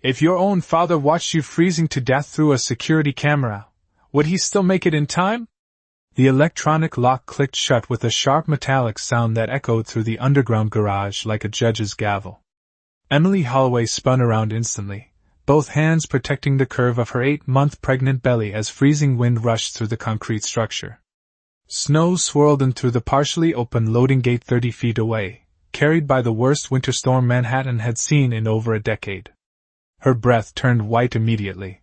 If your own father watched you freezing to death through a security camera, would he still make it in time? The electronic lock clicked shut with a sharp metallic sound that echoed through the underground garage like a judge's gavel. Emily Holloway spun around instantly, both hands protecting the curve of her 8-month pregnant belly as freezing wind rushed through the concrete structure. Snow swirled in through the partially open loading gate 30 feet away, carried by the worst winter storm Manhattan had seen in over a decade. Her breath turned white immediately.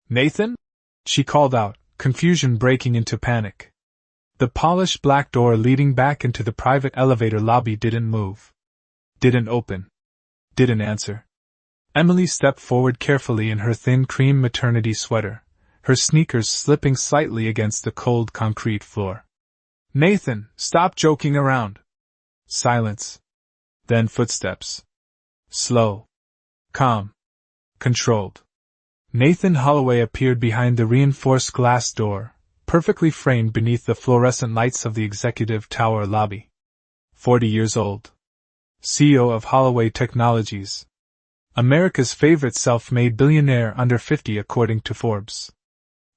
"Nathan?" she called out, confusion breaking into panic. The polished black door leading back into the private elevator lobby didn't move. Didn't open. Didn't answer. Emily stepped forward carefully in her thin cream maternity sweater, her sneakers slipping slightly against the cold concrete floor. "Nathan, stop joking around." Silence. Then footsteps. Slow. Calm. Controlled. Nathan Holloway appeared behind the reinforced glass door, perfectly framed beneath the fluorescent lights of the executive tower lobby. 40 years old. CEO of Holloway Technologies. America's favorite self-made billionaire under 50 according to Forbes.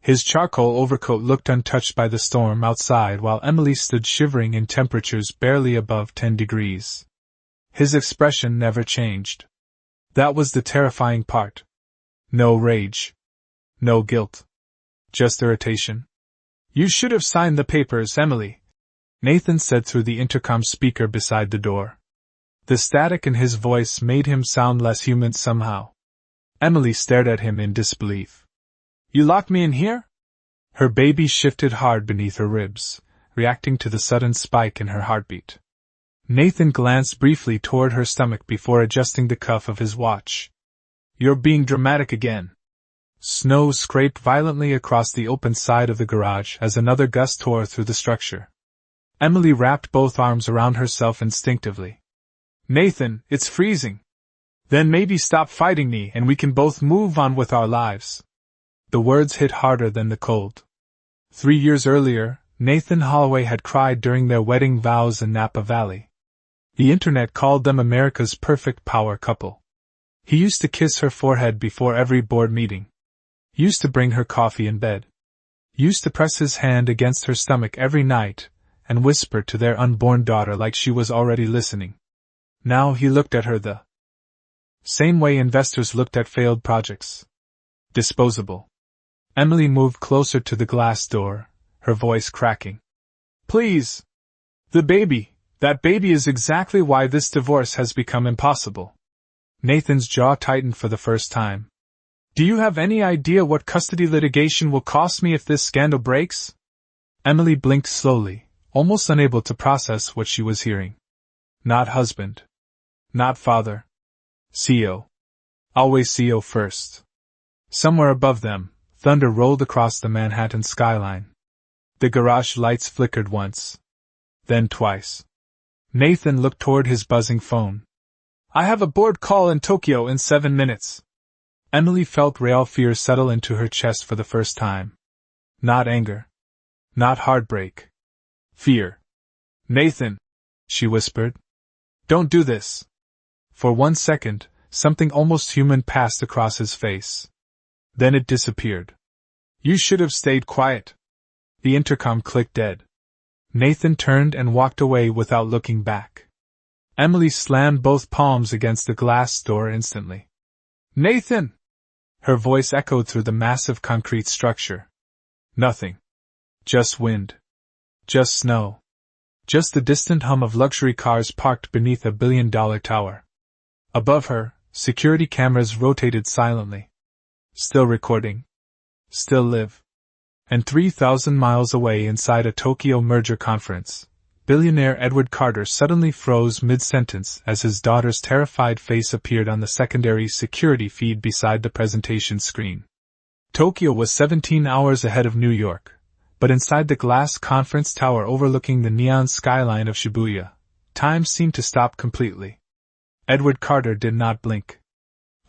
His charcoal overcoat looked untouched by the storm outside while Emily stood shivering in temperatures barely above 10 degrees. His expression never changed. That was the terrifying part. No rage. No guilt. Just irritation. "You should have signed the papers, Emily," Nathan said through the intercom speaker beside the door. The static in his voice made him sound less human somehow. Emily stared at him in disbelief. "You locked me in here?" Her baby shifted hard beneath her ribs, reacting to the sudden spike in her heartbeat. Nathan glanced briefly toward her stomach before adjusting the cuff of his watch. "You're being dramatic again." Snow scraped violently across the open side of the garage as another gust tore through the structure. Emily wrapped both arms around herself instinctively. "Nathan, it's freezing. Then maybe stop fighting me and we can both move on with our lives." The words hit harder than the cold. 3 years earlier, Nathan Holloway had cried during their wedding vows in Napa Valley. The internet called them America's perfect power couple. He used to kiss her forehead before every board meeting. Used to bring her coffee in bed. Used to press his hand against her stomach every night and whisper to their unborn daughter like she was already listening. Now he looked at her the same way investors looked at failed projects. Disposable. Emily moved closer to the glass door, her voice cracking. "Please! The baby! That baby is exactly why this divorce has become impossible." Nathan's jaw tightened for the first time. "Do you have any idea what custody litigation will cost me if this scandal breaks?" Emily blinked slowly, almost unable to process what she was hearing. Not husband. Not father. CEO. Always CEO first. Somewhere above them, thunder rolled across the Manhattan skyline. The garage lights flickered once. Then twice. Nathan looked toward his buzzing phone. "I have a board call in Tokyo in 7 minutes. Emily felt real fear settle into her chest for the first time. Not anger. Not heartbreak. Fear. "Nathan," she whispered. "Don't do this." For 1 second, something almost human passed across his face. Then it disappeared. "You should have stayed quiet." The intercom clicked dead. Nathan turned and walked away without looking back. Emily slammed both palms against the glass door instantly. "Nathan!" Her voice echoed through the massive concrete structure. Nothing. Just wind. Just snow. Just the distant hum of luxury cars parked beneath a billion-dollar tower. Above her, security cameras rotated silently. Still recording. Still live. And 3,000 miles away inside a Tokyo merger conference, billionaire Edward Carter suddenly froze mid-sentence as his daughter's terrified face appeared on the secondary security feed beside the presentation screen. Tokyo was 17 hours ahead of New York, but inside the glass conference tower overlooking the neon skyline of Shibuya, time seemed to stop completely. Edward Carter did not blink.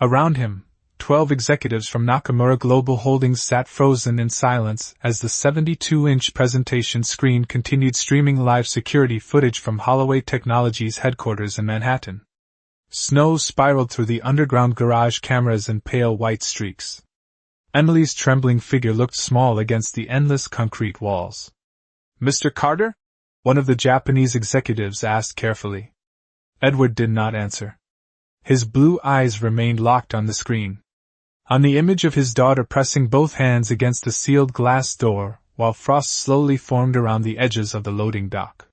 Around him, 12 executives from Nakamura Global Holdings sat frozen in silence as the 72-inch presentation screen continued streaming live security footage from Holloway Technologies headquarters in Manhattan. Snow spiraled through the underground garage cameras in pale white streaks. Emily's trembling figure looked small against the endless concrete walls. "Mr. Carter?" one of the Japanese executives asked carefully. Edward did not answer. His blue eyes remained locked on the screen. On the image of his daughter pressing both hands against the sealed glass door, while frost slowly formed around the edges of the loading dock.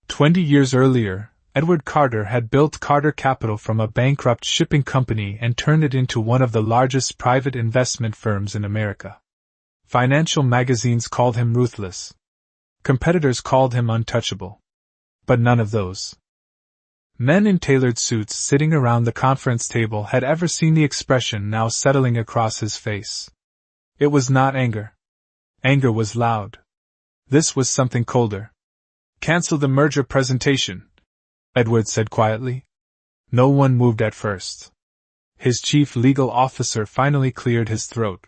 20 years earlier, Edward Carter had built Carter Capital from a bankrupt shipping company and turned it into one of the largest private investment firms in America. Financial magazines called him ruthless. Competitors called him untouchable. But none of those men in tailored suits sitting around the conference table had ever seen the expression now settling across his face. It was not anger. Anger was loud. This was something colder. "Cancel the merger presentation," Edward said quietly. No one moved at first. His chief legal officer finally cleared his throat.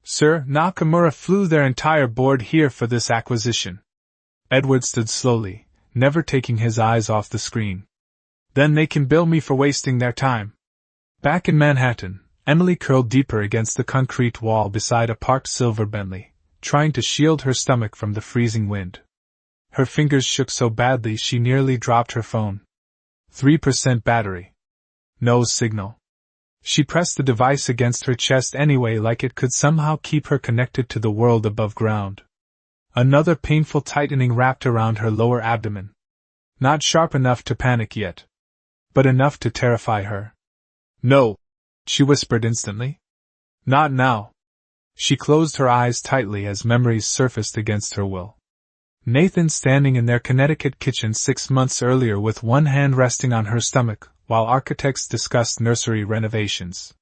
"Sir, Nakamura flew their entire board here for this acquisition." Edward stood slowly, never taking his eyes off the screen. "Then they can bill me for wasting their time." Back in Manhattan, Emily curled deeper against the concrete wall beside a parked silver Bentley, trying to shield her stomach from the freezing wind. Her fingers shook so badly she nearly dropped her phone. 3% battery. No signal. She pressed the device against her chest anyway, like it could somehow keep her connected to the world above ground. Another painful tightening wrapped around her lower abdomen. Not sharp enough to panic yet, but enough to terrify her. "No," she whispered instantly. "Not now." She closed her eyes tightly as memories surfaced against her will. Nathan standing in their Connecticut kitchen 6 months earlier with one hand resting on her stomach, while architects discussed nursery renovations.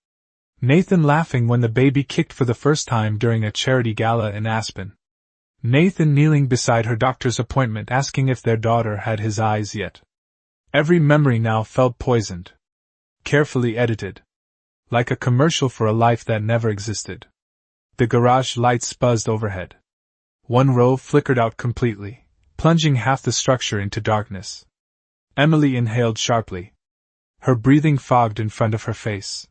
Nathan laughing when the baby kicked for the first time during a charity gala in Aspen. Nathan kneeling beside her doctor's appointment asking if their daughter had his eyes yet. Every memory now felt poisoned. Carefully edited. Like a commercial for a life that never existed. The garage lights buzzed overhead. One row flickered out completely, plunging half the structure into darkness. Emily inhaled sharply. Her breathing fogged in front of her face.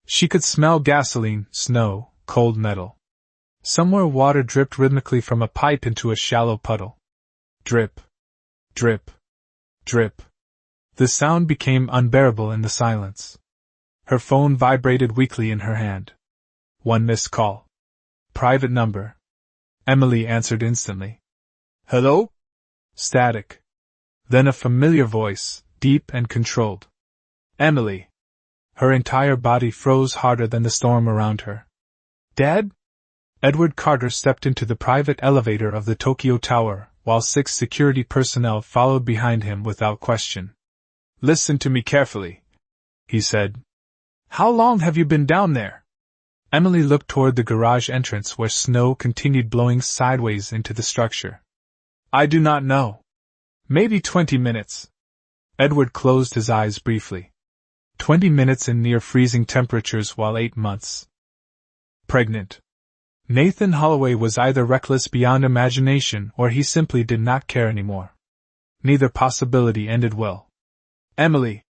She could smell gasoline, snow, cold metal. Somewhere water dripped rhythmically from a pipe into a shallow puddle. Drip. Drip. Drip. The sound became unbearable in the silence. Her phone vibrated weakly in her hand. One missed call. Private number. Emily answered instantly. "Hello?" Static. Then a familiar voice, deep and controlled. "Emily." Her entire body froze harder than the storm around her. "Dad?" Edward Carter stepped into the private elevator of the Tokyo Tower, while 6 security personnel followed behind him without question. "Listen to me carefully," he said. "How long have you been down there?" Emily looked toward the garage entrance where snow continued blowing sideways into the structure. "I do not know. Maybe 20 minutes. Edward closed his eyes briefly. 20 minutes in near-freezing temperatures while 8 months. Pregnant. Nathan Holloway was either reckless beyond imagination or he simply did not care anymore. Neither possibility ended well. "Emily,"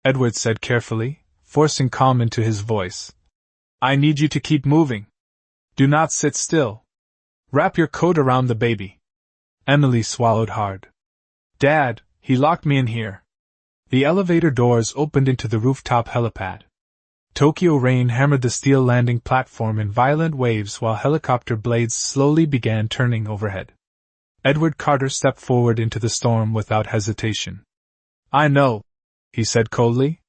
Edward said carefully, forcing calm into his voice. "I need you to keep moving. Do not sit still. Wrap your coat around the baby." Emily swallowed hard. "Dad, he locked me in here." The elevator doors opened into the rooftop helipad. Tokyo rain hammered the steel landing platform in violent waves while helicopter blades slowly began turning overhead. Edward Carter stepped forward into the storm without hesitation. "I know," he said coldly.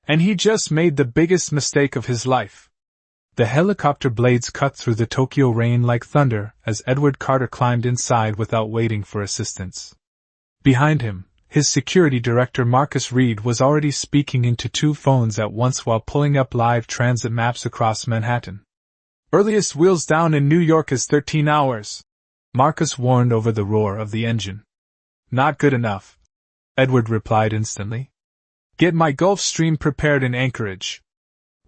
"And he just made the biggest mistake of his life." The helicopter blades cut through the Tokyo rain like thunder as Edward Carter climbed inside without waiting for assistance. Behind him, his security director Marcus Reed was already speaking into 2 phones at once while pulling up live transit maps across Manhattan. "Earliest wheels down in New York is 13 hours, Marcus warned over the roar of the engine. "Not good enough," Edward replied instantly. "Get my Gulfstream prepared in Anchorage.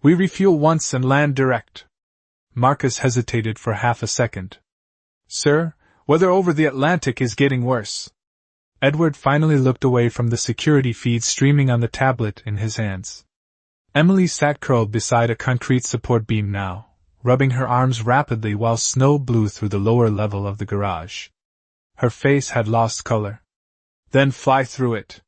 We refuel once and land direct." Marcus hesitated for half a second. "Sir, weather over the Atlantic is getting worse." Edward finally looked away from the security feed streaming on the tablet in his hands. Emily sat curled beside a concrete support beam now, rubbing her arms rapidly while snow blew through the lower level of the garage. Her face had lost color. Then fly through it.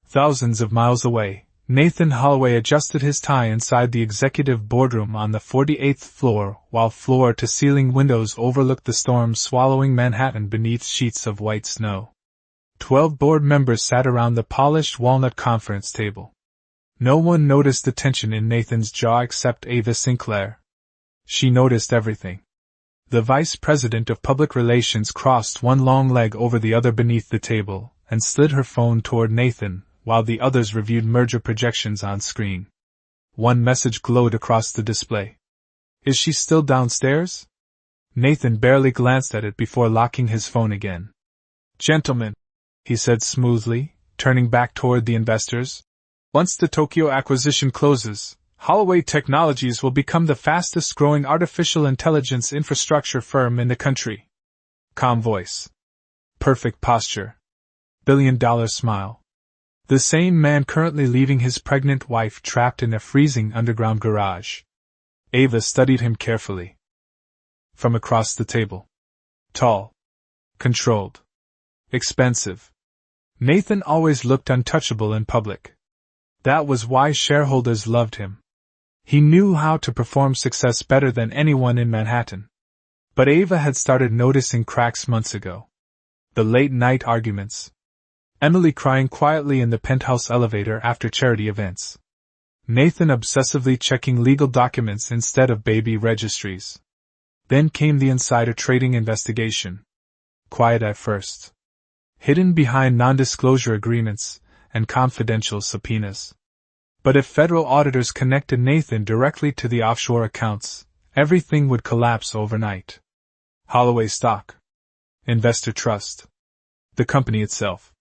Thousands of miles away, Nathan Holloway adjusted his tie inside the executive boardroom on the 48th floor, while floor-to-ceiling windows overlooked the storm swallowing Manhattan beneath sheets of white snow. 12 board members sat around the polished walnut conference table. No one noticed the tension in Nathan's jaw except Ava Sinclair. She noticed everything. The vice president of public relations crossed one long leg over the other beneath the table, and slid her phone toward Nathan, while the others reviewed merger projections on screen. One message glowed across the display. "Is she still downstairs?" Nathan barely glanced at it before locking his phone again. "Gentlemen," he said smoothly, turning back toward the investors, "once the Tokyo acquisition closes, Holloway Technologies will become the fastest-growing artificial intelligence infrastructure firm in the country." Calm voice. Perfect posture. $1 billion smile. The same man currently leaving his pregnant wife trapped in a freezing underground garage. Ava studied him carefully. From across the table. Tall. Controlled. Expensive. Nathan always looked untouchable in public. That was why shareholders loved him. He knew how to perform success better than anyone in Manhattan. But Ava had started noticing cracks months ago. The late-night arguments. Emily crying quietly in the penthouse elevator after charity events. Nathan obsessively checking legal documents instead of baby registries. Then came the insider trading investigation. Quiet at first. Hidden behind non-disclosure agreements and confidential subpoenas. But if federal auditors connected Nathan directly to the offshore accounts, everything would collapse overnight. Holloway stock. Investor trust. The company itself.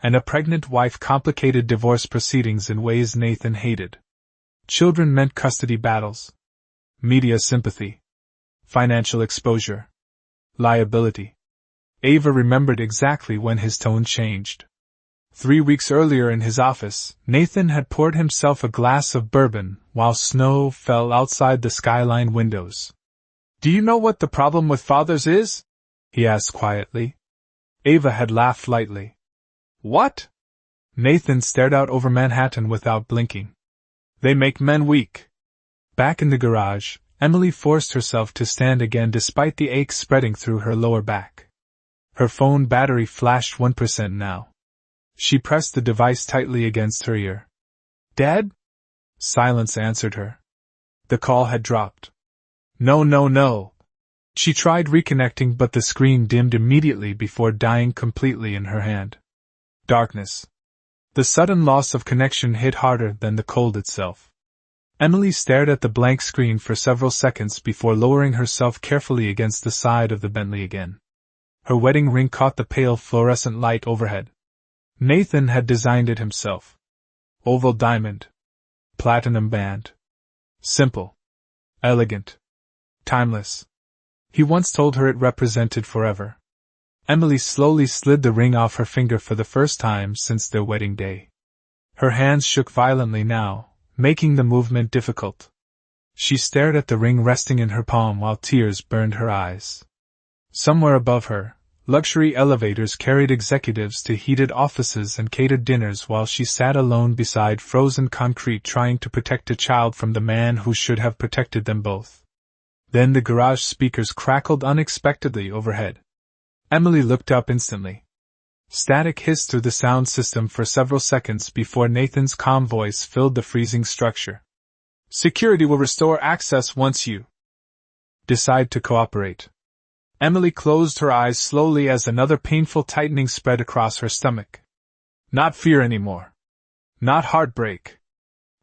And a pregnant wife complicated divorce proceedings in ways Nathan hated. Children meant custody battles. Media sympathy. Financial exposure. Liability. Ava remembered exactly when his tone changed. 3 weeks earlier in his office, Nathan had poured himself a glass of bourbon while snow fell outside the skyline windows. "Do you know what the problem with fathers is?" he asked quietly. Ava had laughed lightly. "What?" Nathan stared out over Manhattan without blinking. "They make men weak." Back in the garage, Emily forced herself to stand again despite the ache spreading through her lower back. Her phone battery flashed 1% now. She pressed the device tightly against her ear. "Dad?" Silence answered her. The call had dropped. No. She tried reconnecting, but the screen dimmed immediately before dying completely in her hand. Darkness. The sudden loss of connection hit harder than the cold itself. Emily stared at the blank screen for several seconds before lowering herself carefully against the side of the Bentley again. Her wedding ring caught the pale fluorescent light overhead. Nathan had designed it himself. Oval diamond. Platinum band. Simple. Elegant. Timeless. He once told her it represented forever. Emily slowly slid the ring off her finger for the first time since their wedding day. Her hands shook violently now, making the movement difficult. She stared at the ring resting in her palm while tears burned her eyes. Somewhere above her, luxury elevators carried executives to heated offices and catered dinners while she sat alone beside frozen concrete trying to protect a child from the man who should have protected them both. Then the garage speakers crackled unexpectedly overhead. Emily looked up instantly. Static hissed through the sound system for several seconds before Nathan's calm voice filled the freezing structure. "Security will restore access once you decide to cooperate." Emily closed her eyes slowly as another painful tightening spread across her stomach. Not fear anymore. Not heartbreak.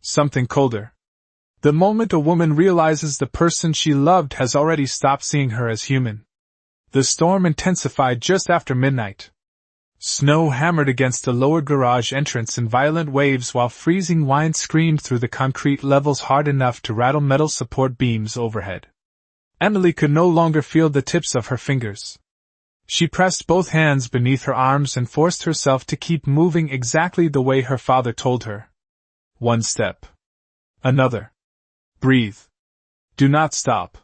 Something colder. The moment a woman realizes the person she loved has already stopped seeing her as human. The storm intensified just after midnight. Snow hammered against the lower garage entrance in violent waves while freezing wind screamed through the concrete levels hard enough to rattle metal support beams overhead. Emily could no longer feel the tips of her fingers. She pressed both hands beneath her arms and forced herself to keep moving exactly the way her father told her. One step. Another. Breathe. Do not stop.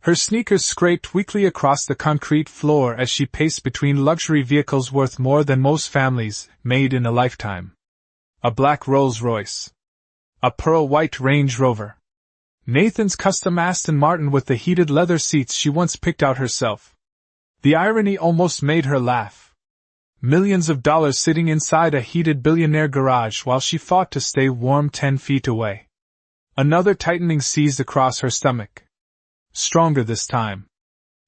Her sneakers scraped weakly across the concrete floor as she paced between luxury vehicles worth more than most families, made in a lifetime. A black Rolls-Royce. A pearl-white Range Rover. Nathan's custom Aston Martin with the heated leather seats she once picked out herself. The irony almost made her laugh. Millions of dollars sitting inside a heated billionaire garage while she fought to stay warm 10 feet away. Another tightening seized across her stomach. Stronger this time.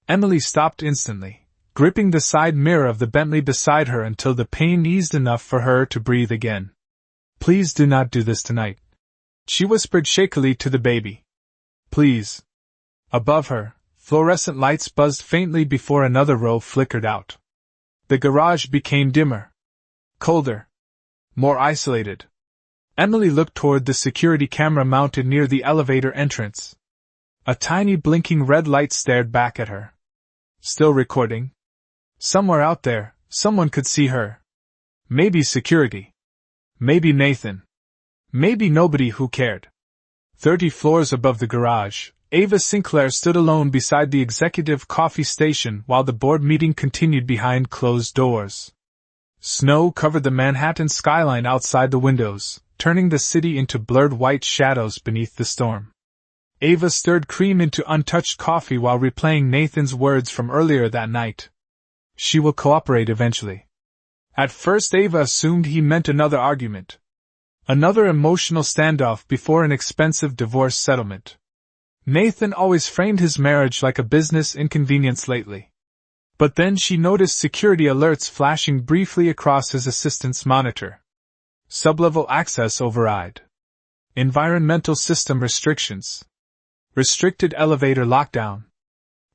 Emily stopped instantly, gripping the side mirror of the Bentley beside her until the pain eased enough for her to breathe again. Please do not do this tonight, she whispered shakily to the baby. Please. Above her, fluorescent lights buzzed faintly before another row flickered out. The garage became dimmer. Colder. More isolated. Emily looked toward the security camera mounted near the elevator entrance. A tiny blinking red light stared back at her. Still recording? Somewhere out there, someone could see her. Maybe security. Maybe Nathan. Maybe nobody who cared. 30 floors above the garage, Ava Sinclair stood alone beside the executive coffee station while the board meeting continued behind closed doors. Snow covered the Manhattan skyline outside the windows, turning the city into blurred white shadows beneath the storm. Ava stirred cream into untouched coffee while replaying Nathan's words from earlier that night. She will cooperate eventually. At first Ava assumed he meant another argument. Another emotional standoff before an expensive divorce settlement. Nathan always framed his marriage like a business inconvenience lately. But then she noticed security alerts flashing briefly across his assistant's monitor. Sublevel access override. Environmental system restrictions. Restricted elevator lockdown.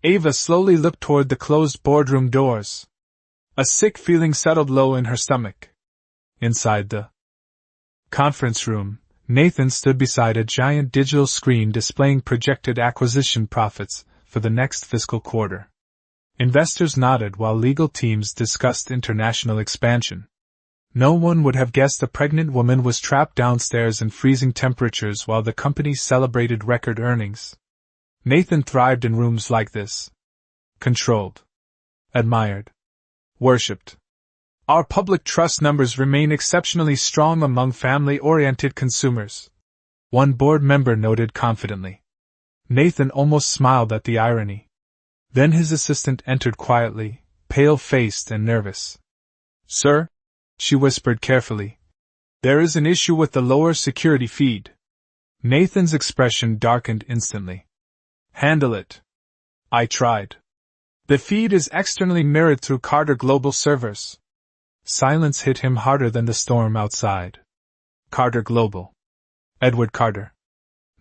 Ava slowly looked toward the closed boardroom doors. A sick feeling settled low in her stomach. Inside the conference room, Nathan stood beside a giant digital screen displaying projected acquisition profits for the next fiscal quarter. Investors nodded while legal teams discussed international expansion. No one would have guessed a pregnant woman was trapped downstairs in freezing temperatures while the company celebrated record earnings. Nathan thrived in rooms like this. Controlled. Admired. Worshipped. Our public trust numbers remain exceptionally strong among family-oriented consumers, one board member noted confidently. Nathan almost smiled at the irony. Then his assistant entered quietly, pale-faced and nervous. Sir? She whispered carefully. There is an issue with the lower security feed. Nathan's expression darkened instantly. Handle it. I tried. The feed is externally mirrored through Carter Global servers. Silence hit him harder than the storm outside. Carter Global. Edward Carter.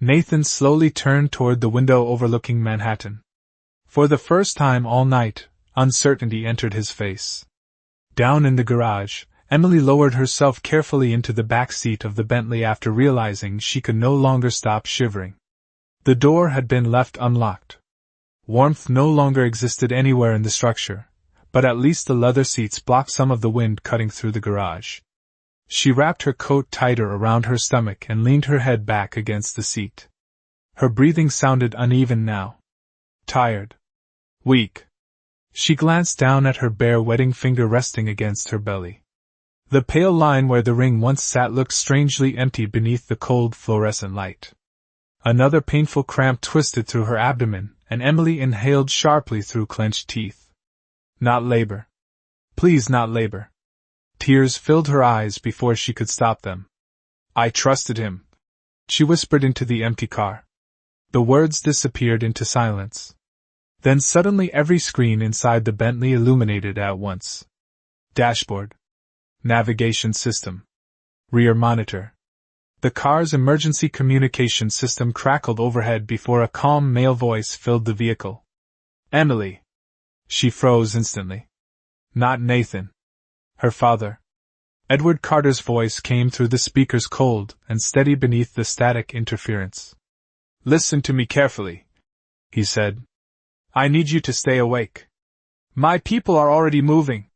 Nathan slowly turned toward the window overlooking Manhattan. For the first time all night, uncertainty entered his face. Down in the garage, Emily lowered herself carefully into the back seat of the Bentley after realizing she could no longer stop shivering. The door had been left unlocked. Warmth no longer existed anywhere in the structure, but at least the leather seats blocked some of the wind cutting through the garage. She wrapped her coat tighter around her stomach and leaned her head back against the seat. Her breathing sounded uneven now. Tired. Weak. She glanced down at her bare wedding finger resting against her belly. The pale line where the ring once sat looked strangely empty beneath the cold fluorescent light. Another painful cramp twisted through her abdomen, and Emily inhaled sharply through clenched teeth. Not labor. Please, not labor. Tears filled her eyes before she could stop them. I trusted him, she whispered into the empty car. The words disappeared into silence. Then suddenly every screen inside the Bentley illuminated at once. Dashboard. Navigation system. Rear monitor. The car's emergency communication system crackled overhead before a calm male voice filled the vehicle. Emily. She froze instantly. Not Nathan. Her father. Edward Carter's voice came through the speakers cold and steady beneath the static interference. Listen to me carefully, he said. I need you to stay awake. My people are already moving.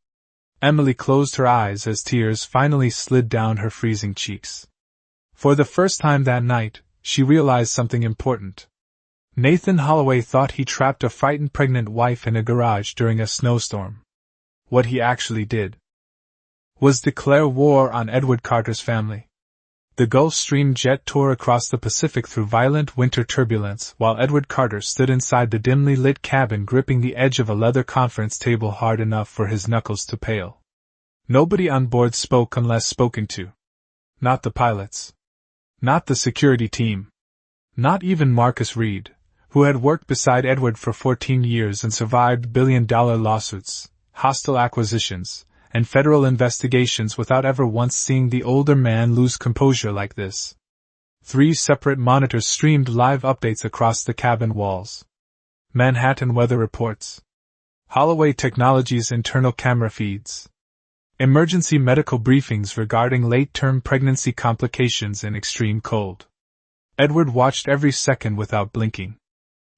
Emily closed her eyes as tears finally slid down her freezing cheeks. For the first time that night, she realized something important. Nathan Holloway thought he trapped a frightened pregnant wife in a garage during a snowstorm. What he actually did was declare war on Edward Carter's family. The Gulfstream jet tore across the Pacific through violent winter turbulence while Edward Carter stood inside the dimly lit cabin gripping the edge of a leather conference table hard enough for his knuckles to pale. Nobody on board spoke unless spoken to. Not the pilots. Not the security team. Not even Marcus Reed, who had worked beside Edward for 14 years and survived billion-dollar lawsuits, hostile acquisitions, and federal investigations without ever once seeing the older man lose composure like this. 3 separate monitors streamed live updates across the cabin walls. Manhattan weather reports. Holloway Technologies internal camera feeds. Emergency medical briefings regarding late-term pregnancy complications and extreme cold. Edward watched every second without blinking.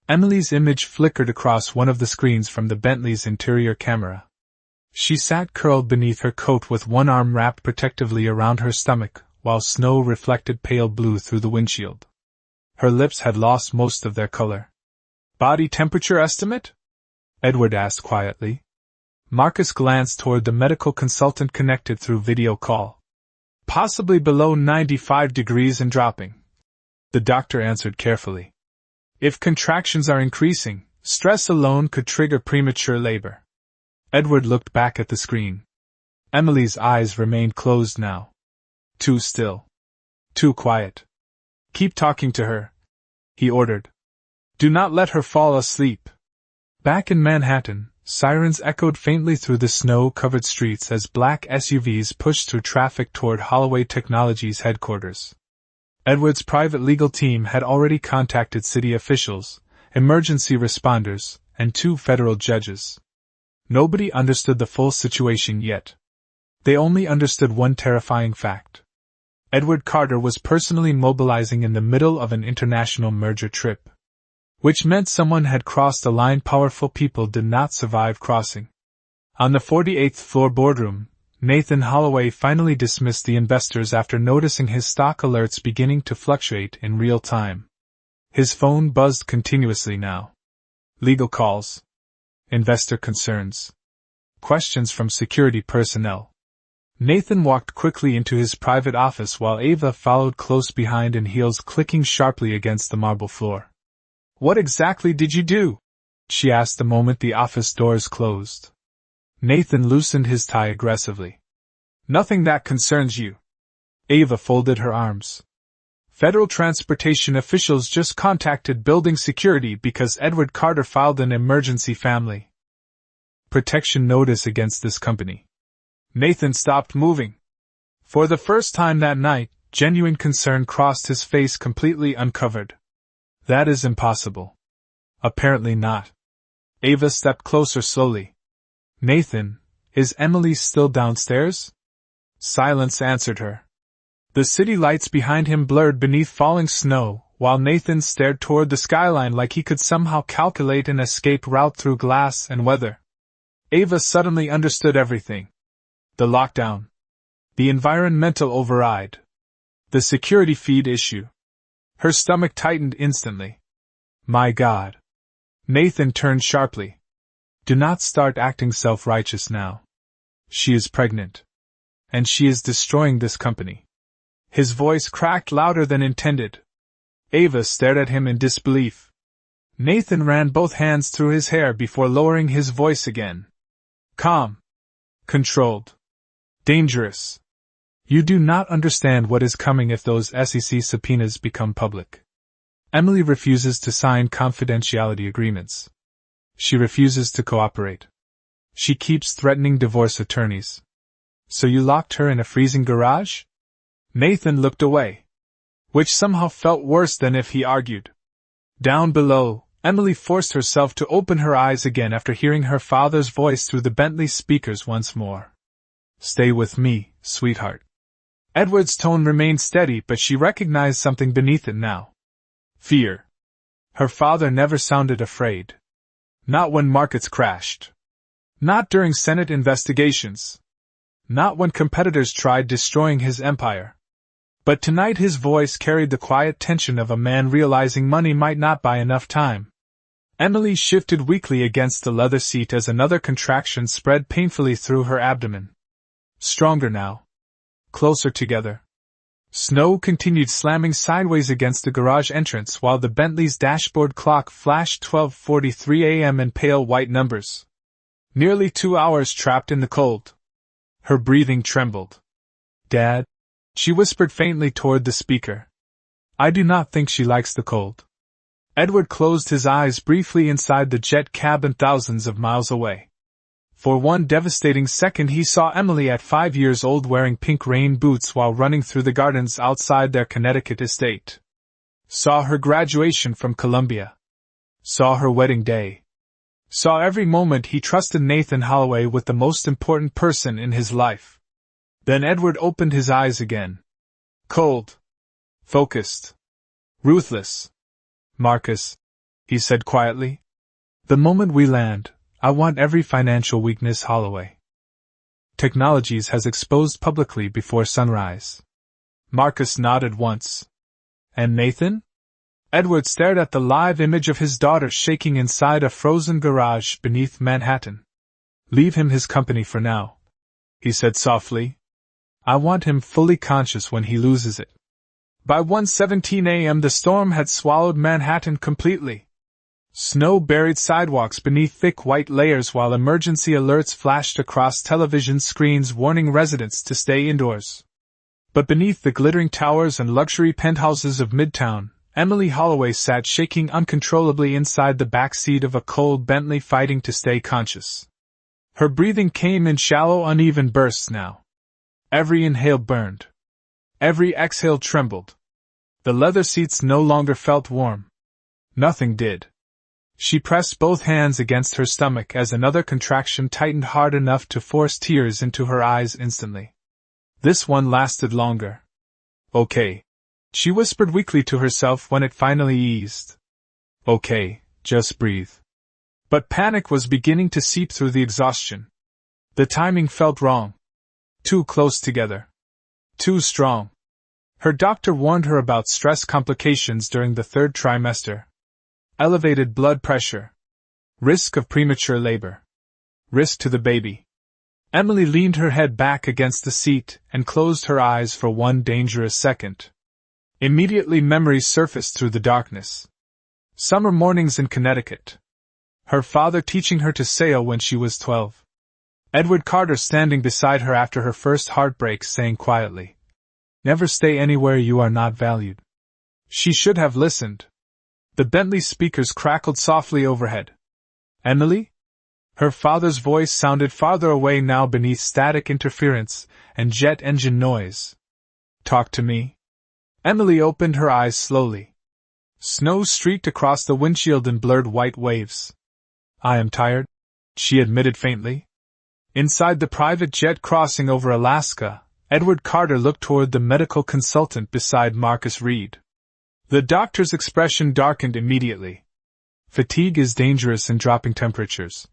Emily's image flickered across one of the screens from the Bentley's interior camera. She sat curled beneath her coat with one arm wrapped protectively around her stomach, while snow reflected pale blue through the windshield. Her lips had lost most of their color. Body temperature estimate? Edward asked quietly. Marcus glanced toward the medical consultant connected through video call. Possibly below 95 degrees and dropping. The doctor answered carefully. If contractions are increasing, stress alone could trigger premature labor. Edward looked back at the screen. Emily's eyes remained closed now. Too still. Too quiet. Keep talking to her, he ordered. Do not let her fall asleep. Back in Manhattan, sirens echoed faintly through the snow-covered streets as black SUVs pushed through traffic toward Holloway Technologies headquarters. Edward's private legal team had already contacted city officials, emergency responders, and 2 federal judges. Nobody understood the full situation yet. They only understood one terrifying fact. Edward Carter was personally mobilizing in the middle of an international merger trip. Which meant someone had crossed a line powerful people did not survive crossing. On the 48th floor boardroom, Nathan Holloway finally dismissed the investors after noticing his stock alerts beginning to fluctuate in real time. His phone buzzed continuously now. Legal calls. Investor concerns. Questions from security personnel. Nathan walked quickly into his private office while Ava followed close behind in heels clicking sharply against the marble floor. What exactly did you do? She asked the moment the office doors closed. Nathan loosened his tie aggressively. Nothing that concerns you. Ava folded her arms. Federal transportation officials just contacted building security because Edward Carter filed an emergency family protection notice against this company. Nathan stopped moving. For the first time that night, genuine concern crossed his face completely uncovered. That is impossible. Apparently not. Ava stepped closer slowly. Nathan, is Emily still downstairs? Silence answered her. The city lights behind him blurred beneath falling snow, while Nathan stared toward the skyline like he could somehow calculate an escape route through glass and weather. Ava suddenly understood everything. The lockdown. The environmental override. The security feed issue. Her stomach tightened instantly. My God. Nathan turned sharply. Do not start acting self-righteous now. She is pregnant. And she is destroying this company. His voice cracked louder than intended. Ava stared at him in disbelief. Nathan ran both hands through his hair before lowering his voice again. Calm. Controlled. Dangerous. You do not understand what is coming if those SEC subpoenas become public. Emily refuses to sign confidentiality agreements. She refuses to cooperate. She keeps threatening divorce attorneys. So you locked her in a freezing garage? Nathan looked away. Which somehow felt worse than if he argued. Down below, Emily forced herself to open her eyes again after hearing her father's voice through the Bentley speakers once more. Stay with me, sweetheart. Edward's tone remained steady, but she recognized something beneath it now. Fear. Her father never sounded afraid. Not when markets crashed. Not during Senate investigations. Not when competitors tried destroying his empire. But tonight his voice carried the quiet tension of a man realizing money might not buy enough time. Emily shifted weakly against the leather seat as another contraction spread painfully through her abdomen. Stronger now. Closer together. Snow continued slamming sideways against the garage entrance while the Bentley's dashboard clock flashed 12:43 a.m. in pale white numbers. Nearly 2 hours trapped in the cold. Her breathing trembled. "Dad," she whispered faintly toward the speaker. "I do not think she likes the cold." Edward closed his eyes briefly inside the jet cabin thousands of miles away. For one devastating second he saw Emily at 5 years old wearing pink rain boots while running through the gardens outside their Connecticut estate. Saw her graduation from Columbia. Saw her wedding day. Saw every moment he trusted Nathan Holloway with the most important person in his life. Then Edward opened his eyes again. Cold. Focused. Ruthless. "Marcus," he said quietly, "the moment we land, I want every financial weakness Holloway Technologies has exposed publicly before sunrise." Marcus nodded once. "And Nathan?" Edward stared at the live image of his daughter shaking inside a frozen garage beneath Manhattan. "Leave him his company for now," he said softly. "I want him fully conscious when he loses it." By 1:17 a.m. the storm had swallowed Manhattan completely. Snow buried sidewalks beneath thick white layers while emergency alerts flashed across television screens warning residents to stay indoors. But beneath the glittering towers and luxury penthouses of Midtown, Emily Holloway sat shaking uncontrollably inside the back seat of a cold Bentley fighting to stay conscious. Her breathing came in shallow uneven bursts now. Every inhale burned. Every exhale trembled. The leather seats no longer felt warm. Nothing did. She pressed both hands against her stomach as another contraction tightened hard enough to force tears into her eyes instantly. This one lasted longer. "Okay," she whispered weakly to herself when it finally eased. "Okay, just breathe." But panic was beginning to seep through the exhaustion. The timing felt wrong. Too close together. Too strong. Her doctor warned her about stress complications during the 3rd trimester. Elevated blood pressure. Risk of premature labor. Risk to the baby. Emily leaned her head back against the seat and closed her eyes for one dangerous second. Immediately memories surfaced through the darkness. Summer mornings in Connecticut. Her father teaching her to sail when she was 12. Edward Carter standing beside her after her first heartbreak saying quietly, "Never stay anywhere you are not valued." She should have listened. The Bentley speakers crackled softly overhead. "Emily?" Her father's voice sounded farther away now beneath static interference and jet engine noise. "Talk to me." Emily opened her eyes slowly. Snow streaked across the windshield in blurred white waves. "I am tired," she admitted faintly. Inside the private jet crossing over Alaska, Edward Carter looked toward the medical consultant beside Marcus Reed. The doctor's expression darkened immediately. "Fatigue is dangerous in dropping temperatures,"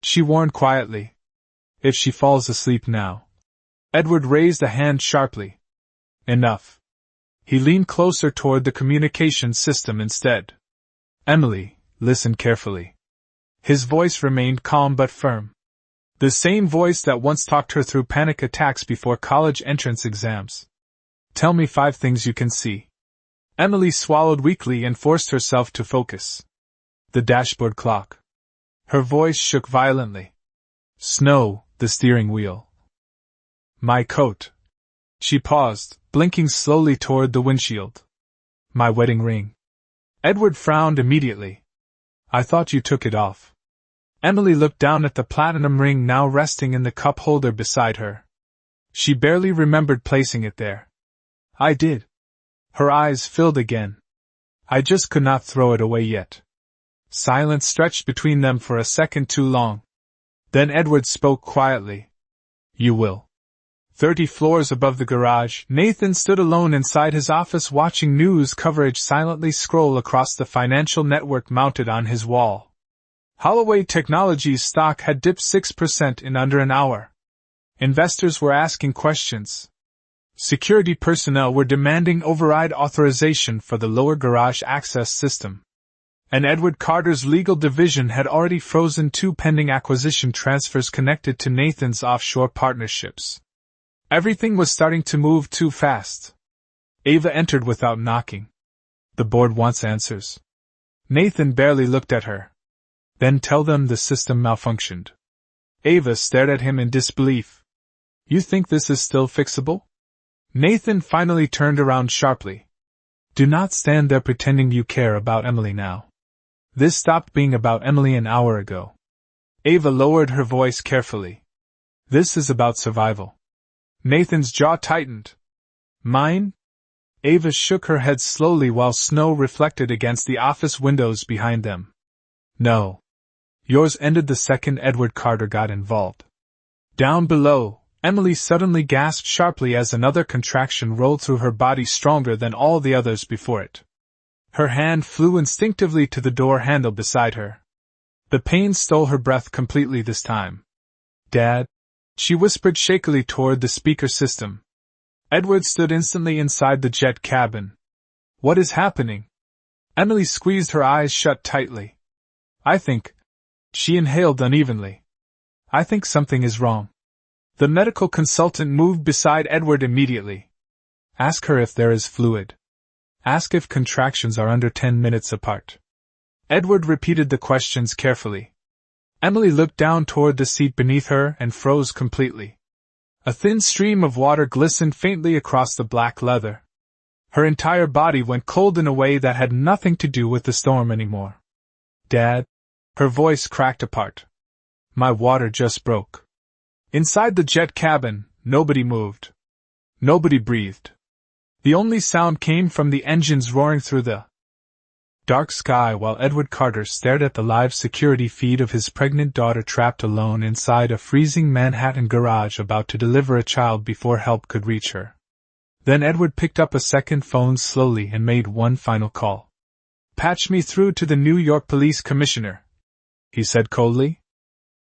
she warned quietly. "If she falls asleep now." Edward raised a hand sharply. "Enough." He leaned closer toward the communication system instead. "Emily, listen carefully." His voice remained calm but firm. The same voice that once talked her through panic attacks before college entrance exams. "Tell me 5 things you can see." Emily swallowed weakly and forced herself to focus. The dashboard clock. Her voice shook violently. "Snow, the steering wheel." "My coat." She paused, blinking slowly toward the windshield. "My wedding ring." Edward frowned immediately. "I thought you took it off." Emily looked down at the platinum ring now resting in the cup holder beside her. She barely remembered placing it there. "I did." Her eyes filled again. "I just could not throw it away yet." Silence stretched between them for a second too long. Then Edward spoke quietly. "You will." 30 floors above the garage, Nathan stood alone inside his office watching news coverage silently scroll across the financial network mounted on his wall. Holloway Technologies stock had dipped 6% in under an hour. Investors were asking questions. Security personnel were demanding override authorization for the lower garage access system. And Edward Carter's legal division had already frozen 2 pending acquisition transfers connected to Nathan's offshore partnerships. Everything was starting to move too fast. Ava entered without knocking. The board wants answers. Nathan barely looked at her. Then tell them the system malfunctioned. Ava stared at him in disbelief. You think this is still fixable? Nathan finally turned around sharply. Do not stand there pretending you care about Emily now. This stopped being about Emily an hour ago. Ava lowered her voice carefully. This is about survival. Nathan's jaw tightened. Mine? Ava shook her head slowly while snow reflected against the office windows behind them. No. Yours ended the second Edward Carter got involved. Down below, Emily suddenly gasped sharply as another contraction rolled through her body stronger than all the others before it. Her hand flew instinctively to the door handle beside her. The pain stole her breath completely this time. Dad? She whispered shakily toward the speaker system. Edward stood instantly inside the jet cabin. What is happening? Emily squeezed her eyes shut tightly. I think. She inhaled unevenly. I think something is wrong. The medical consultant moved beside Edward immediately. Ask her if there is fluid. Ask if contractions are under 10 minutes apart. Edward repeated the questions carefully. Emily looked down toward the seat beneath her and froze completely. A thin stream of water glistened faintly across the black leather. Her entire body went cold in a way that had nothing to do with the storm anymore. Dad? Her voice cracked apart. My water just broke. Inside the jet cabin, nobody moved. Nobody breathed. The only sound came from the engines roaring through the dark sky while Edward Carter stared at the live security feed of his pregnant daughter trapped alone inside a freezing Manhattan garage about to deliver a child before help could reach her. Then Edward picked up a second phone slowly and made one final call. Patch me through to the New York Police Commissioner, he said coldly.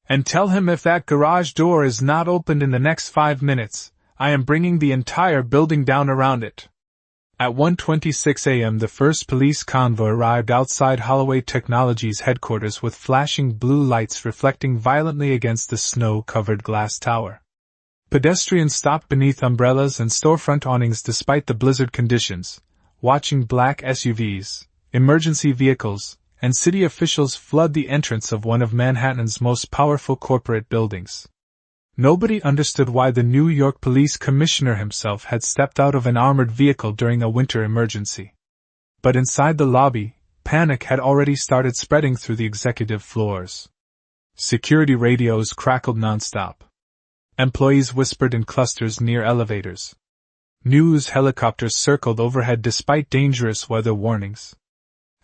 And tell him if that garage door is not opened in the next 5 minutes, I am bringing the entire building down around it. At 1:26 a.m. the first police convoy arrived outside Holloway Technologies headquarters with flashing blue lights reflecting violently against the snow-covered glass tower. Pedestrians stopped beneath umbrellas and storefront awnings despite the blizzard conditions, watching black SUVs, emergency vehicles, and city officials flood the entrance of one of Manhattan's most powerful corporate buildings. Nobody understood why the New York Police Commissioner himself had stepped out of an armored vehicle during a winter emergency. But inside the lobby, panic had already started spreading through the executive floors. Security radios crackled nonstop. Employees whispered in clusters near elevators. News helicopters circled overhead despite dangerous weather warnings.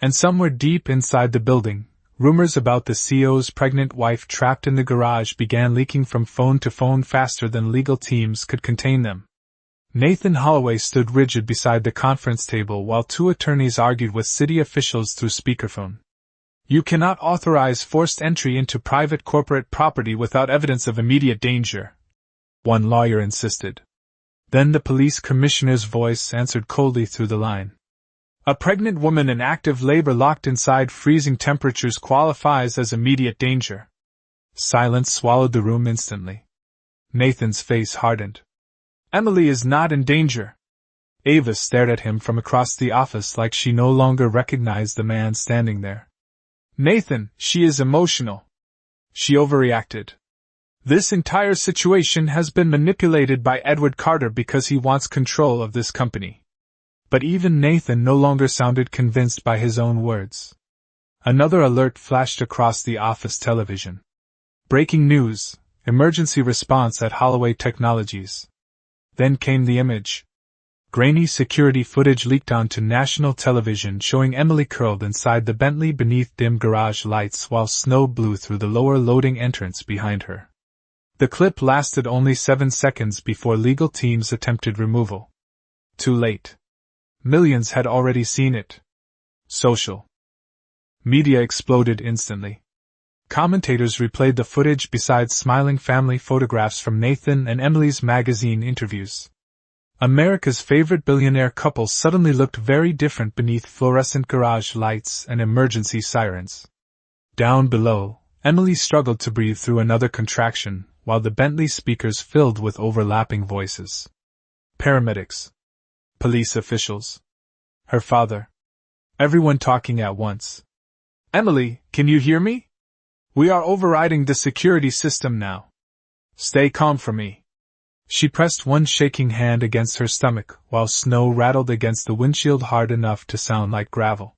And somewhere deep inside the building, rumors about the CEO's pregnant wife trapped in the garage began leaking from phone to phone faster than legal teams could contain them. Nathan Holloway stood rigid beside the conference table while 2 attorneys argued with city officials through speakerphone. You cannot authorize forced entry into private corporate property without evidence of immediate danger, one lawyer insisted. Then the police commissioner's voice answered coldly through the line. A pregnant woman in active labor locked inside freezing temperatures qualifies as immediate danger. Silence swallowed the room instantly. Nathan's face hardened. Emily is not in danger. Ava stared at him from across the office like she no longer recognized the man standing there. Nathan, she is emotional. She overreacted. This entire situation has been manipulated by Edward Carter because he wants control of this company. But even Nathan no longer sounded convinced by his own words. Another alert flashed across the office television. Breaking news, emergency response at Holloway Technologies. Then came the image. Grainy security footage leaked onto national television showing Emily curled inside the Bentley beneath dim garage lights while snow blew through the lower loading entrance behind her. The clip lasted only 7 seconds before legal teams attempted removal. Too late. Millions had already seen it. Social media exploded instantly. Commentators replayed the footage beside smiling family photographs from Nathan and Emily's magazine interviews. America's favorite billionaire couple suddenly looked very different beneath fluorescent garage lights and emergency sirens. Down below, Emily struggled to breathe through another contraction, while the Bentley speakers filled with overlapping voices. Paramedics. Police officials. Her father. Everyone talking at once. "Emily, can you hear me? We are overriding the security system now. Stay calm for me." She pressed one shaking hand against her stomach while snow rattled against the windshield hard enough to sound like gravel.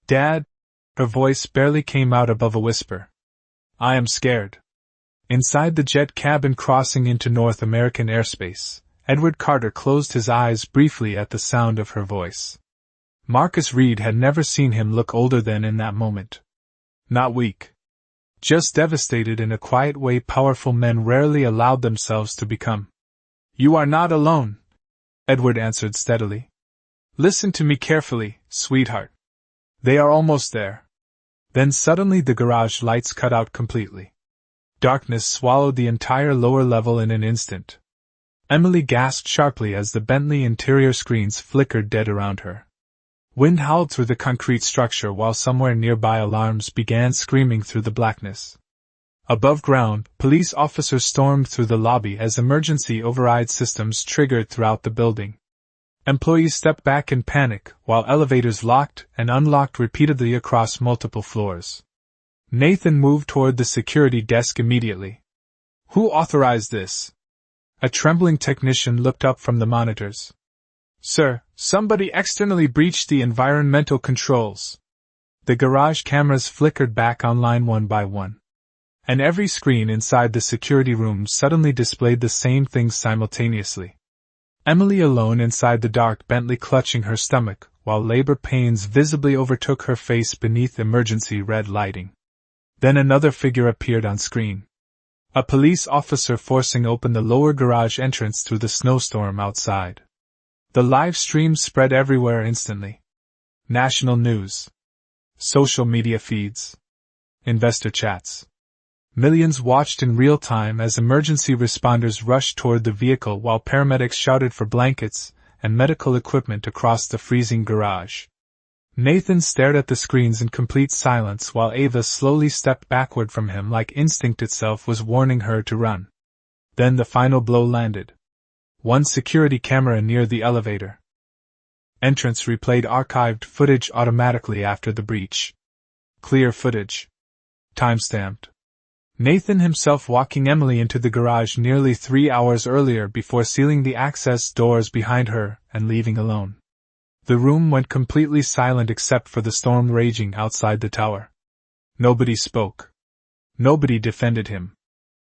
"Dad?" Her voice barely came out above a whisper. "I am scared." Inside the jet cabin crossing into North American airspace, Edward Carter closed his eyes briefly at the sound of her voice. Marcus Reed had never seen him look older than in that moment. Not weak. Just devastated in a quiet way powerful men rarely allowed themselves to become. "You are not alone," Edward answered steadily. "Listen to me carefully, sweetheart. They are almost there." Then suddenly the garage lights cut out completely. Darkness swallowed the entire lower level in an instant. Emily gasped sharply as the Bentley interior screens flickered dead around her. Wind howled through the concrete structure while somewhere nearby alarms began screaming through the blackness. Above ground, police officers stormed through the lobby as emergency override systems triggered throughout the building. Employees stepped back in panic while elevators locked and unlocked repeatedly across multiple floors. Nathan moved toward the security desk immediately. "Who authorized this?" A trembling technician looked up from the monitors. "Sir, somebody externally breached the environmental controls." The garage cameras flickered back online one by one. And every screen inside the security room suddenly displayed the same thing simultaneously. Emily alone inside the dark Bentley clutching her stomach, while labor pains visibly overtook her face beneath emergency red lighting. Then another figure appeared on screen. A police officer forcing open the lower garage entrance through the snowstorm outside. The live stream spread everywhere instantly. National news. Social media feeds. Investor chats. Millions watched in real time as emergency responders rushed toward the vehicle while paramedics shouted for blankets and medical equipment across the freezing garage. Nathan stared at the screens in complete silence while Ava slowly stepped backward from him like instinct itself was warning her to run. Then the final blow landed. One security camera near the elevator. Entrance replayed archived footage automatically after the breach. Clear footage. Timestamped. Nathan himself walking Emily into the garage nearly 3 hours earlier before sealing the access doors behind her and leaving alone. The room went completely silent except for the storm raging outside the tower. Nobody spoke. Nobody defended him.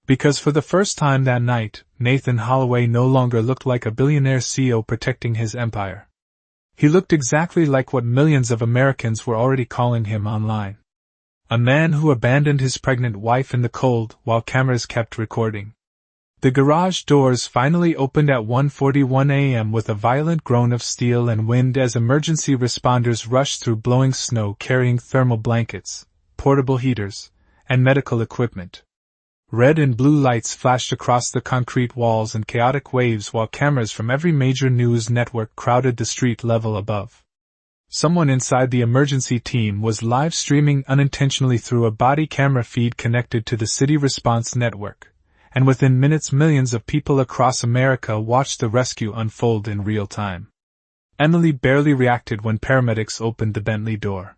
Because for the first time that night, Nathan Holloway no longer looked like a billionaire CEO protecting his empire. He looked exactly like what millions of Americans were already calling him online. A man who abandoned his pregnant wife in the cold while cameras kept recording. The garage doors finally opened at 1:41 a.m. with a violent groan of steel and wind as emergency responders rushed through blowing snow carrying thermal blankets, portable heaters, and medical equipment. Red and blue lights flashed across the concrete walls in chaotic waves while cameras from every major news network crowded the street level above. Someone inside the emergency team was live streaming unintentionally through a body camera feed connected to the city response network, and within minutes millions of people across America watched the rescue unfold in real time. Emily barely reacted when paramedics opened the Bentley door.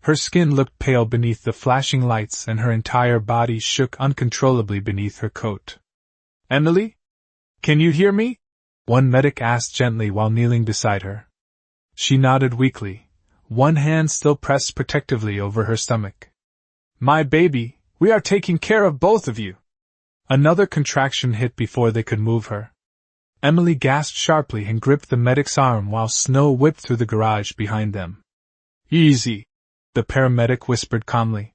Her skin looked pale beneath the flashing lights and her entire body shook uncontrollably beneath her coat. "Emily? Can you hear me?" one medic asked gently while kneeling beside her. She nodded weakly, one hand still pressed protectively over her stomach. "My baby, we are taking care of both of you." Another contraction hit before they could move her. Emily gasped sharply and gripped the medic's arm while snow whipped through the garage behind them. "Easy," the paramedic whispered calmly.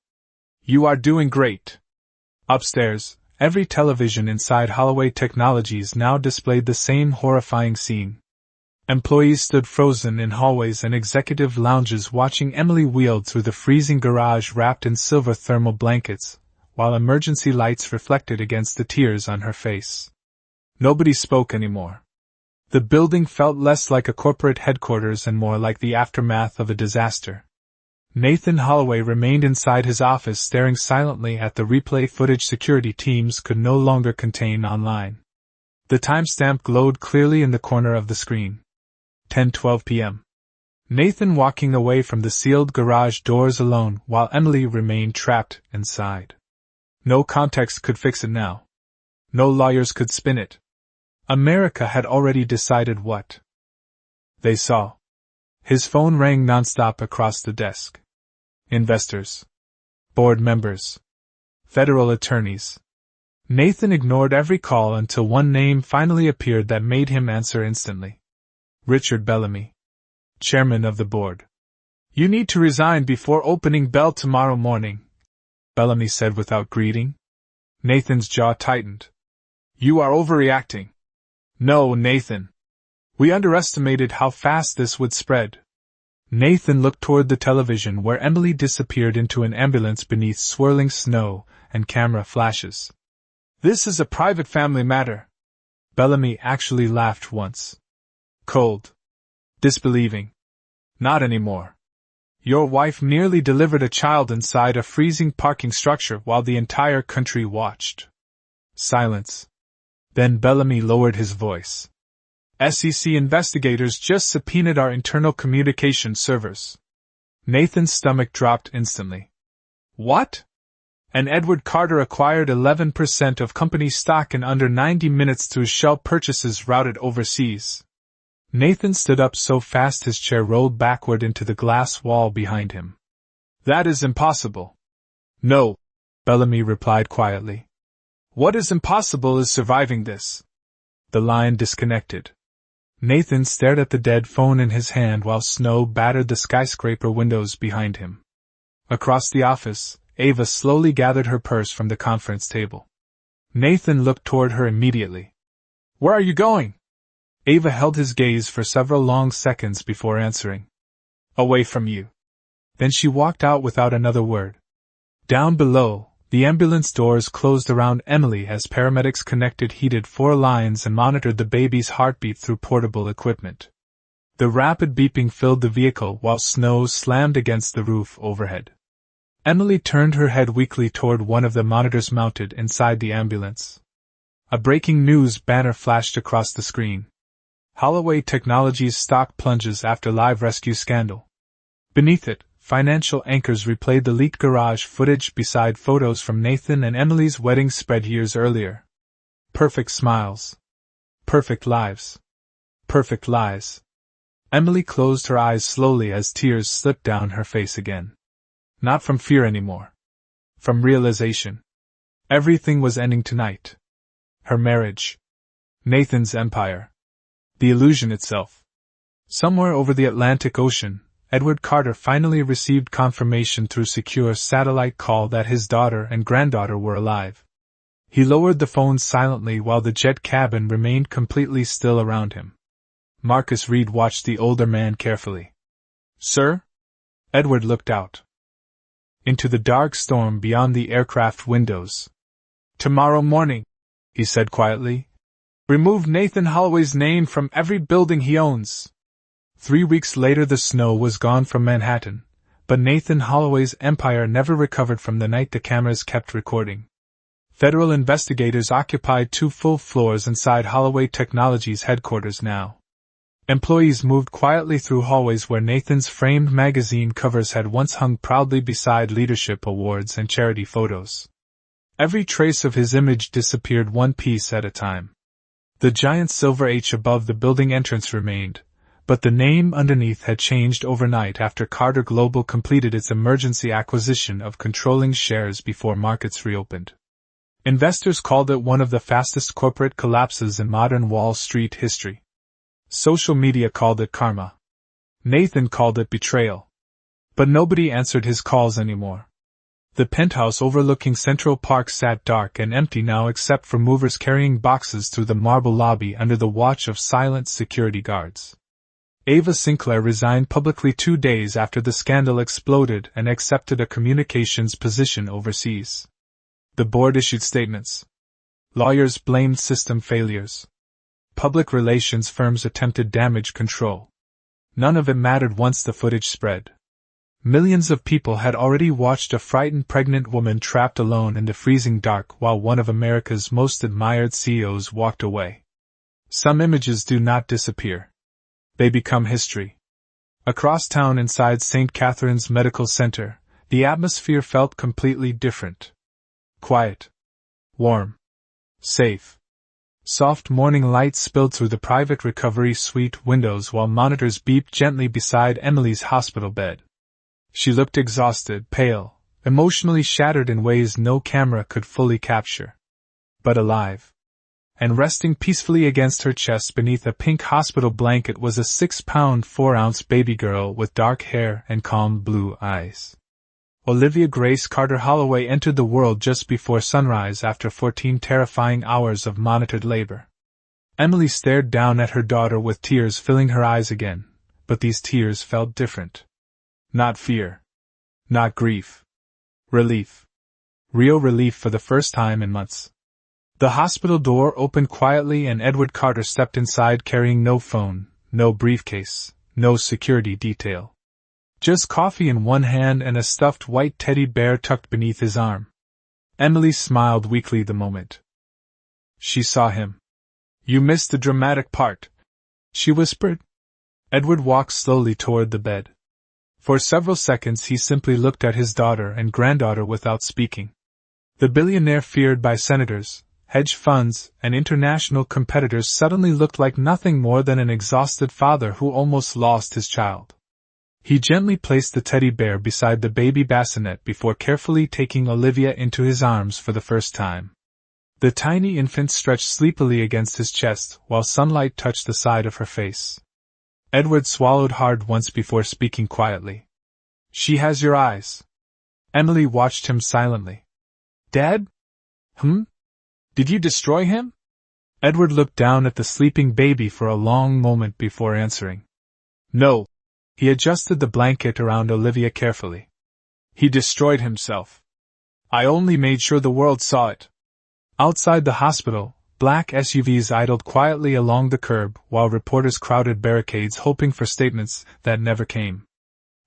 "You are doing great." Upstairs, every television inside Holloway Technologies now displayed the same horrifying scene. Employees stood frozen in hallways and executive lounges watching Emily wheeled through the freezing garage wrapped in silver thermal blankets, while emergency lights reflected against the tears on her face. Nobody spoke anymore. The building felt less like a corporate headquarters and more like the aftermath of a disaster. Nathan Holloway remained inside his office staring silently at the replay footage security teams could no longer contain online. The timestamp glowed clearly in the corner of the screen. 10:12 p.m. Nathan walking away from the sealed garage doors alone while Emily remained trapped inside. No context could fix it now. No lawyers could spin it. America had already decided what they saw. His phone rang nonstop across the desk. Investors. Board members. Federal attorneys. Nathan ignored every call until one name finally appeared that made him answer instantly. Richard Bellamy. Chairman of the board. You need to resign before opening bell tomorrow morning, Bellamy said without greeting. Nathan's jaw tightened. You are overreacting. No, Nathan. We underestimated how fast this would spread. Nathan looked toward the television where Emily disappeared into an ambulance beneath swirling snow and camera flashes. This is a private family matter. Bellamy actually laughed once. Cold. Disbelieving. Not anymore. Your wife nearly delivered a child inside a freezing parking structure while the entire country watched. Silence. Then Bellamy lowered his voice. SEC investigators just subpoenaed our internal communication servers. Nathan's stomach dropped instantly. What? And Edward Carter acquired 11% of company stock in under 90 minutes through shell purchases routed overseas. Nathan stood up so fast his chair rolled backward into the glass wall behind him. That is impossible. No, Bellamy replied quietly. What is impossible is surviving this. The line disconnected. Nathan stared at the dead phone in his hand while snow battered the skyscraper windows behind him. Across the office, Ava slowly gathered her purse from the conference table. Nathan looked toward her immediately. Where are you going? Ava held his gaze for several long seconds before answering. Away from you. Then she walked out without another word. Down below, the ambulance doors closed around Emily as paramedics connected heated 4 lines and monitored the baby's heartbeat through portable equipment. The rapid beeping filled the vehicle while snow slammed against the roof overhead. Emily turned her head weakly toward one of the monitors mounted inside the ambulance. A breaking news banner flashed across the screen. Holloway Technologies stock plunges after live rescue scandal. Beneath it, financial anchors replayed the leaked garage footage beside photos from Nathan and Emily's wedding spread years earlier. Perfect smiles. Perfect lives. Perfect lies. Emily closed her eyes slowly as tears slipped down her face again. Not from fear anymore. From realization. Everything was ending tonight. Her marriage. Nathan's empire. The illusion itself. Somewhere over the Atlantic Ocean, Edward Carter finally received confirmation through secure satellite call that his daughter and granddaughter were alive. He lowered the phone silently while the jet cabin remained completely still around him. Marcus Reed watched the older man carefully. Sir? Edward looked out. Into the dark storm beyond the aircraft windows. Tomorrow morning, he said quietly. Remove Nathan Holloway's name from every building he owns. 3 weeks later the snow was gone from Manhattan, but Nathan Holloway's empire never recovered from the night the cameras kept recording. Federal investigators occupied 2 full floors inside Holloway Technologies headquarters now. Employees moved quietly through hallways where Nathan's framed magazine covers had once hung proudly beside leadership awards and charity photos. Every trace of his image disappeared one piece at a time. The giant silver H above the building entrance remained, but the name underneath had changed overnight after Carter Global completed its emergency acquisition of controlling shares before markets reopened. Investors called it one of the fastest corporate collapses in modern Wall Street history. Social media called it karma. Nathan called it betrayal. But nobody answered his calls anymore. The penthouse overlooking Central Park sat dark and empty now except for movers carrying boxes through the marble lobby under the watch of silent security guards. Ava Sinclair resigned publicly 2 days after the scandal exploded and accepted a communications position overseas. The board issued statements. Lawyers blamed system failures. Public relations firms attempted damage control. None of it mattered once the footage spread. Millions of people had already watched a frightened pregnant woman trapped alone in the freezing dark while one of America's most admired CEOs walked away. Some images do not disappear. They become history. Across town inside St. Catherine's Medical Center, the atmosphere felt completely different. Quiet. Warm. Safe. Soft morning light spilled through the private recovery suite windows while monitors beeped gently beside Emily's hospital bed. She looked exhausted, pale, emotionally shattered in ways no camera could fully capture. But alive. And resting peacefully against her chest beneath a pink hospital blanket was a 6-pound 4-ounce baby girl with dark hair and calm blue eyes. Olivia Grace Carter Holloway entered the world just before sunrise after 14 terrifying hours of monitored labor. Emily stared down at her daughter with tears filling her eyes again, but these tears felt different. Not fear. Not grief. Relief. Real relief for the first time in months. The hospital door opened quietly and Edward Carter stepped inside carrying no phone, no briefcase, no security detail. Just coffee in one hand and a stuffed white teddy bear tucked beneath his arm. Emily smiled weakly the moment she saw him. "You missed the dramatic part," she whispered. Edward walked slowly toward the bed. For several seconds he simply looked at his daughter and granddaughter without speaking. The billionaire feared by senators, hedge funds, and international competitors suddenly looked like nothing more than an exhausted father who almost lost his child. He gently placed the teddy bear beside the baby bassinet before carefully taking Olivia into his arms for the first time. The tiny infant stretched sleepily against his chest while sunlight touched the side of her face. Edward swallowed hard once before speaking quietly. "She has your eyes." Emily watched him silently. "Dad? Did you destroy him?" Edward looked down at the sleeping baby for a long moment before answering. "No." He adjusted the blanket around Olivia carefully. "He destroyed himself. I only made sure the world saw it." Outside the hospital, black SUVs idled quietly along the curb while reporters crowded barricades hoping for statements that never came.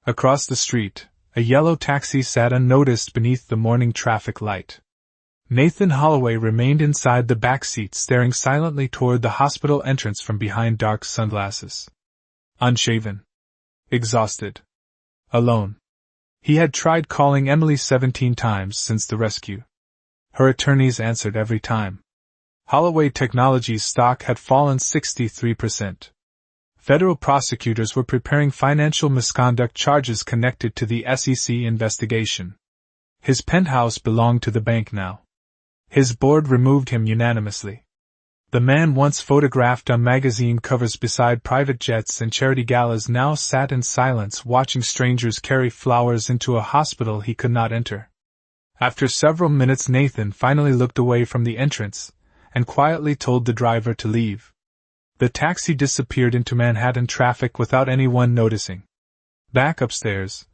Across the street, a yellow taxi sat unnoticed beneath the morning traffic light. Nathan Holloway remained inside the back seat staring silently toward the hospital entrance from behind dark sunglasses. Unshaven. Exhausted. Alone. He had tried calling Emily 17 times since the rescue. Her attorneys answered every time. Holloway Technologies stock had fallen 63%. Federal prosecutors were preparing financial misconduct charges connected to the SEC investigation. His penthouse belonged to the bank now. His board removed him unanimously. The man once photographed on magazine covers beside private jets and charity galas now sat in silence watching strangers carry flowers into a hospital he could not enter. After several minutes Nathan finally looked away from the entrance and quietly told the driver to leave. The taxi disappeared into Manhattan traffic without anyone noticing. Back upstairs,